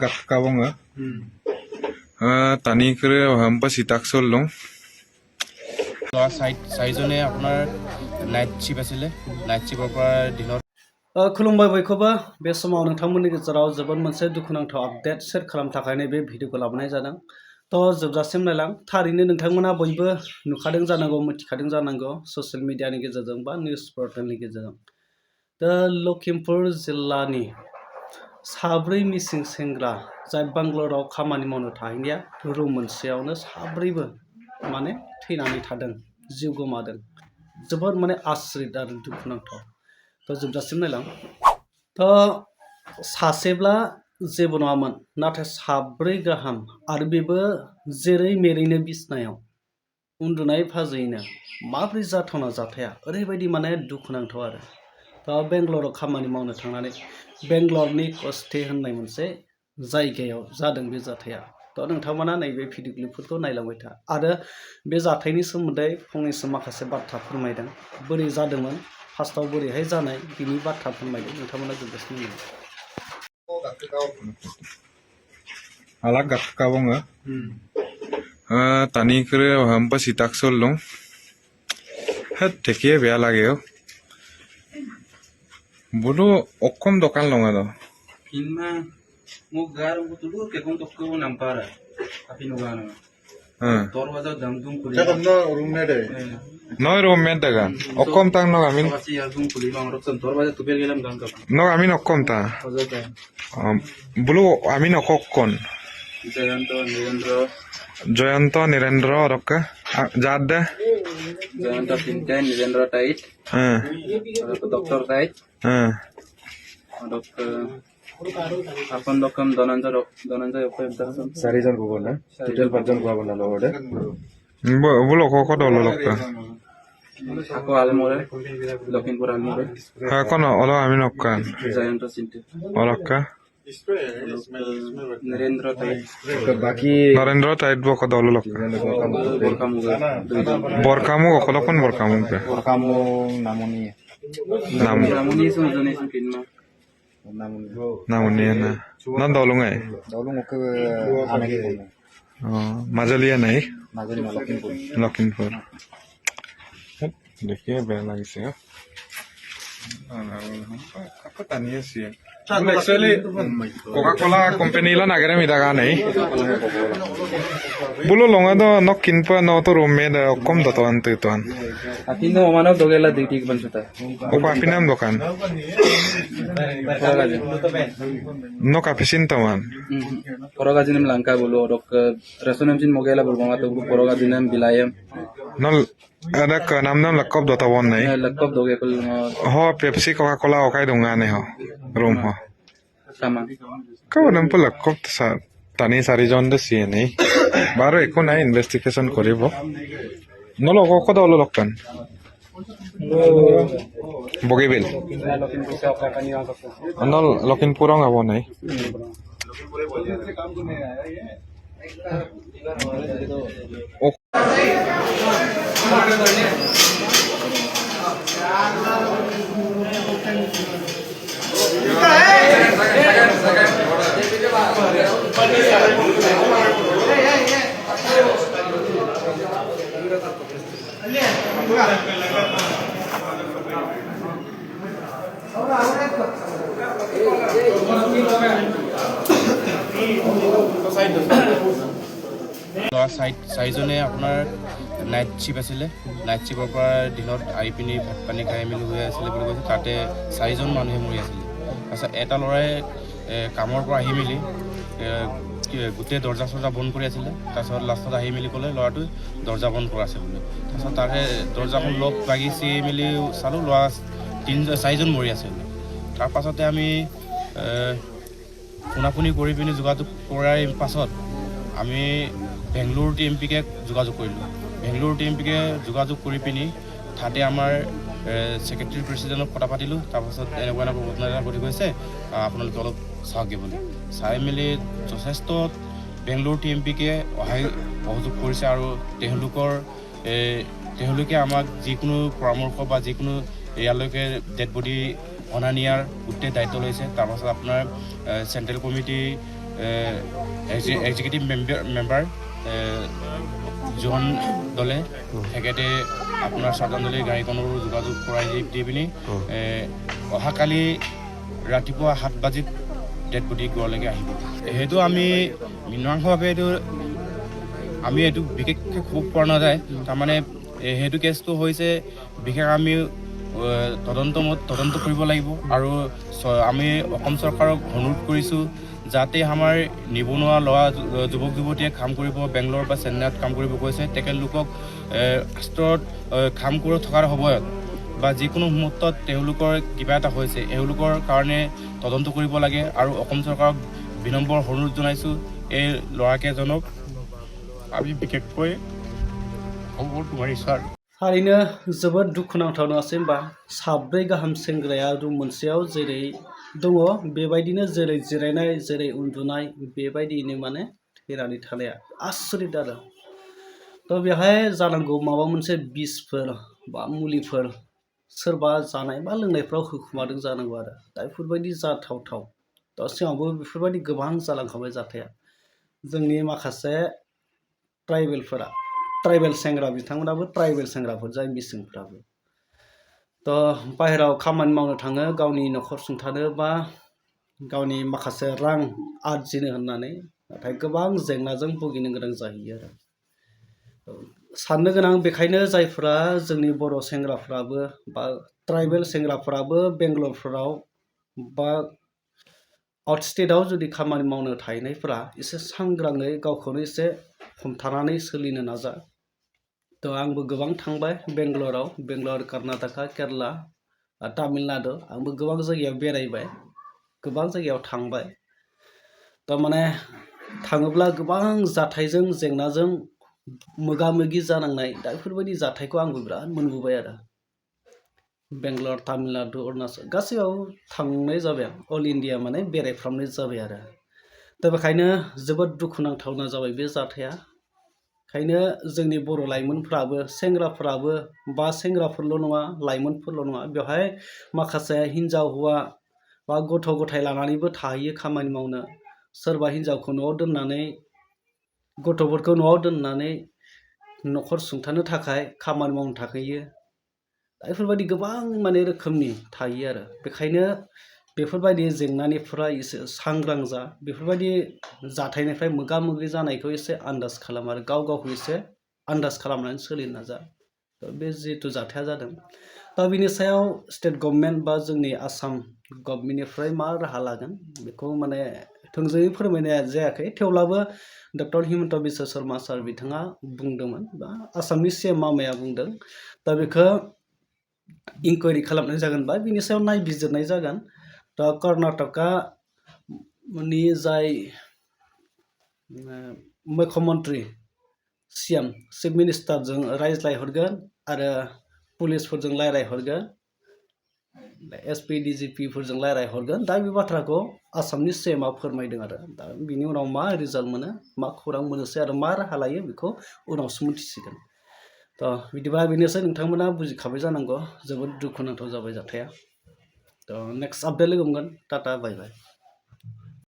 gak kawang tani kere hampa sitak sol long চাৰিজনে আপোনাৰ night chip আছিলে night চিপৰ পৰা দিনত खुलुमबाय बयखौबो बे समाव नोंथांमोननि गेजेराव जोबोद मोनसे दुखुनांथाव आपडेट शेयार खालामनो थाखाय नैबे भिडिअखौ लाबोनाय जादों जोबजासिम नायलां थारैनो नोंथांमोना बयबो नुखादों जानांगौ मिथिखादों जानांगौ ससियेल मिडियानि गेजेरजों बा निउस पर्टेलनि गेजेरजों लखिमपुर जिल्लानि साब्रै मिसिं सेंग्रा जाय बांग्लराव खामानि मावनो थाहैनाया रुम मोनसेयावनो साब्रैबो माने थैनानै थादों जिउ गोमादों जोबोद माने आसरित आरो दुखुनांथाव जोबजासिम नायलां सासेब्ला जेबो नङामोन नाथाय साब्रै गाहाम आरो बेबो जेरै मेरैनो बिसनायाव उन्दुनाय फाजैनो माब्रै जाथावना जाथाया ओरैबायदि माने दुखुनांथाव आरो बेंगलराव खामानि मावनो थांनानै बेंगलरनि कस्टे होननाय मोनसे जायगायाव जादों बे जाथाया नोंथांमोना नैबे भिडिअ क्लिपफोरखौ नायलांबाय था आरो बे जाथायनि सोमोन्दै फंनैसो माखासे बाथ्रा फोरमायदों बोरै जादोंमोन फार्स्टआव बोरैहाय जानाय बिनि बाथ्रा फोरमायदों नोंथांमोना जोबजासिम alak gak kawang tani kere hampa sitak sol long teke beya lage bulu okkom dokan long ado Pinma mo garong ko tulur ke kung tokko nampara api no gano dorwaza damdum kuli noy room daga okkom tang no amin wasi aldum kuli mang roksan dorwaza tubel gelam gangka no amin okkom ta ojota bulu amin okokkon Jayanto Nirendra orokka jadda Jayanto Pinten Nirendra Tait Dokter Tait Akon dokam Donanjay apa yang চাৰিজন ক'ব না টোটেল 5জন কোৱা বনাল লগতে bulu kokko dolo lokka Aku Almore Lopinpur Almore ha kono olo amin okkan Jayanto Sinti orokka Nirendra Tait বাকী Narendra tait boko dolo lokka Borkamuga borkamu okolokon borkamu ke কামো নামনি nam Namuni sunjoni Pinma নামনি namuni na non dolungai দলং ওকে আনেকে majalia nai Majuli না লখিমপুৰ লখিমপুৰ দেখিয়ে বেয়া লাগিছে apa tanya sih actually Coca-Cola company la nagare mi daga nei bulo longa do nok kinpa no to room me da kom do to ante to an Apino Omanov Dogela Duty Bansuta o papinam dokan no kapisin to man Porogazinem Lanka Bulu Dok Resonamsin Mogela Bulgamato Porogazinem Bilayam no ada ka nam lakop do to won nei Lakop Dogekul ho Pepsi Coca-Cola o kai dunga nei ho room ho Sama kawan po lakop sa tani sarijon de si nei baro eko na investigation koribo no logo ko do lokkan Bogibel anol Lockinpurong abo nei চাৰিজনে আপোনাৰ night chip আছিলে night চিপৰ পৰা দিনত আহি পিনি ভাত পানী খাই মেলি হৈ আছিলে বুলি কৈছে তাতে চাৰিজন মানুহে মৰি আছিলে তাৰপিছত এটা ল'ৰাই কামৰ পৰা আহি মেলি গোটেই দৰ্জা চৰ্জা বন্ধ কৰি আছিলে তাৰপিছত লাষ্টত আহি মেলি ক'লে ল'ৰাটোৱে দৰ্জা বন্ধ কৰা আছে বুলি তাৰপিছত তাৰে দৰ্জাখন লক লাগি চিৰি মেলি চালোঁ ল'ৰা চাৰিজন মৰি আছিলে তাৰপাছতে আমি ফোনাফোনি কৰি পিনি যোগাযোগ কৰাৰ পাছত আমি বেংগলোৰ টিএমপিকে যোগাযোগ কৰিলোঁ বেংগলোৰ টিএমপিকে যোগাযোগ কৰি পিনি তাতে আমাৰ সেক্ৰেটাৰী প্ৰেচিডেণ্টক কথা পাতিলোঁ তাৰপাছত এনেকুৱা ঘটনা এটা ঘটি গৈছে আপোনালোকে অলপ চাওকগৈ বুলি চাই মেলি যথেষ্ট বেংগলোৰ টিএমপিকে সহযোগ কৰিছে আৰু তেওঁলোকে আমাক যিকোনো পৰামৰ্শ বা যিকোনো ইয়ালৈকে ডেড বডি অনা নিয়াৰ গোটেই দায়িত্ব লৈছে তাৰপাছত আপোনাৰ central committee executive member John দলে তেখেতে আপোনাৰ শ্ৰদ্ধাঞ্জলি গাড়ীখনৰ যোগাযোগ কৰাই দি পিনি অহাকালি ৰাতিপুৱা 7 বাজিত ডেড বডি ঘৰলৈকে আহিব। সেইটো আমি মীমাংসাভাৱে এইটো বিশেষকৈ ক'ব পৰা নাযায়। তাৰমানে সেইটো কেছটো হৈছে বিশেষ আমি তদন্ত কৰিব লাগিব আৰু আমি অসম চৰকাৰক অনুৰোধ কৰিছোঁ যাতে আমাৰ নিবনুৱা ল'ৰা যুৱক যুৱতীয়ে কাম কৰিব বেংগলোৰ বা চেন্নাইত কাম কৰিব গৈছে তেখেতলোকক ৰাষ্ট্ৰত কাম কৰি থকাৰ সময়ত বা যিকোনো মুহূৰ্তত তেওঁলোকৰ কিবা এটা হৈছে এওঁলোকৰ কাৰণে তদন্ত কৰিব লাগে আৰু অসম চৰকাৰক বিনম্ৰ অনুৰোধ জনাইছোঁ এই ল'ৰাকেইজনক আমি বিশেষকৈ খবৰ নোৱাৰিছোঁ আৰু थारैनो जोबोद दुखुनांथाव नङासै होमबा 7 गाहाम सेंग्राया रुम मोनसेयाव जेरै दङ बेबायदिनो जेरै जिरायनाय जेरै उन्दुनाय बेबायदियैनो माने थैनानै थानाया आसरित आरो थ' बेहाय जानांगौ माबा मोनसे बिसफोर बा मुलिफोर सोरबा जानाय बा लोंनायफ्राव होखुमादों जानांगौ आरो दा बेफोरबायदि जाथावथाव थ' सिगाङावबो बेफोरबायदि गोबां जालांखाबाय जाथाया जोंनि माखासे ट्राइबेल सेंग्रा बिथांमोनाबो ट्राइबेल सेंग्राफोर जाय मिसिंफ्राबो थ' बाहेरायाव खामानि मावनो थाङो गावनि न'खर सुंथानो बा गावनि माखासे रां आरजिनो होननानै नाथाय गोबां जेंनाजों भुगिनो गोनां जाहैयो आरो साननो गोनां बेखायनो जायफोरा जोंनि बर' सेंग्राफ्राबो बा ट्राइबेल सेंग्राफ्राबो बेंगलरफोराव बा आउट स्टेटआव जुदि खामानि मावनो थाहैनायफोरा एसे सांग्राङै गावखौनो एसे हमथानानै सोलिनो नाजा थ' आंबो गोबां थांबाय बेंगलर कर्नाटका केरला तामिलनाडु आंबो गोबां जायगायाव बेरायबाय गोबां जायगायाव थांबाय थारमाने थाङोब्ला गोबां जाथायजों जेंनाजों मोगा मोगि जानांनाय दा बेफोरबायदि जाथायखौ आंबो बिराद मोनबोबाय आरो बेंगलर तामिलनाडु अरुणाचल गासैयाव थांनाय जाबाय आं अल इन्डिया माने बेरायफ्रामनाय जाबाय आरो दा बेखायनो जोबोद दुखुनांथावना जाबाय बे जाथाया ओंखायनो जोंनि बर' लाइमोनफ्राबो सेंग्राफ्राबो बा सेंग्राफोरल' नङा लाइमोनफोरल' नङा बेवहाय माखासे हिन्जाव हौवा बा गथ' गथाय लानानैबो थाहैयो खामानि मावनो सोरबा हिन्जावखौ न'आव दोननानै गथ'फोरखौ न'आव दोननानै न'खर सुंथानो थाखाय खामानि मावनो थाहैयो दा बेफोरबायदि गोबां माने रोखोमनि थायो आरो बेखायनो बेफोरबायदि जेंनानिफ्राय एसे सांग्रां जा बेफोरबायदि जाथायनिफ्राय मोगा मोगि जानायखौ एसे आन्दाज खालाम आरो गावखौ एसे आन्दाज खालामनानै सोलिनो नाजा बे जिहेथु जाथाया जादों दा बिनि सायाव स्टेट गभर्नमेन्ट बा जोंनि आसाम गभर्नमेन्टनिफ्राय मा राहा लागोन बेखौ माने थोंजोङै फोरमायनाय जायाखै थेवब्लाबो डक्टर हिमन्त बिश्व शर्मा सार बिथाङा बुंदोंमोन बा आसामनि CM मामाया बुंदों दा बेखौ इनकुवारि खालामनाय जागोन बा बिनि सायाव नायबिजिरनाय जागोन दा कर्नाटकानि जाय मुख्यमन्त्रि CM चिफ मिनिस्टारजों रायज्लायहरगोन आरो पुलिसफोरजों रायज्लायहरगोन SP DGP फोरजों रायज्लायहरगोन दा बे बाथ्राखौ आसामनि CMआ फोरमायदों आरो दा बिनि उनाव मा रिजाल्ट मोनो मा खौरां मोनोसै आरो मा राहा लायो बेखौ उनावसो मिथिसिगोन थ' बिदिबा बेनोसै नोंथांमोना बुजिखाबाय जानांगौ जोबोद दुखुनांथाव जाबाय जाथाया थ' नेक्स्ट आपडेट लोगो मोनगोन टाटा बाय बाय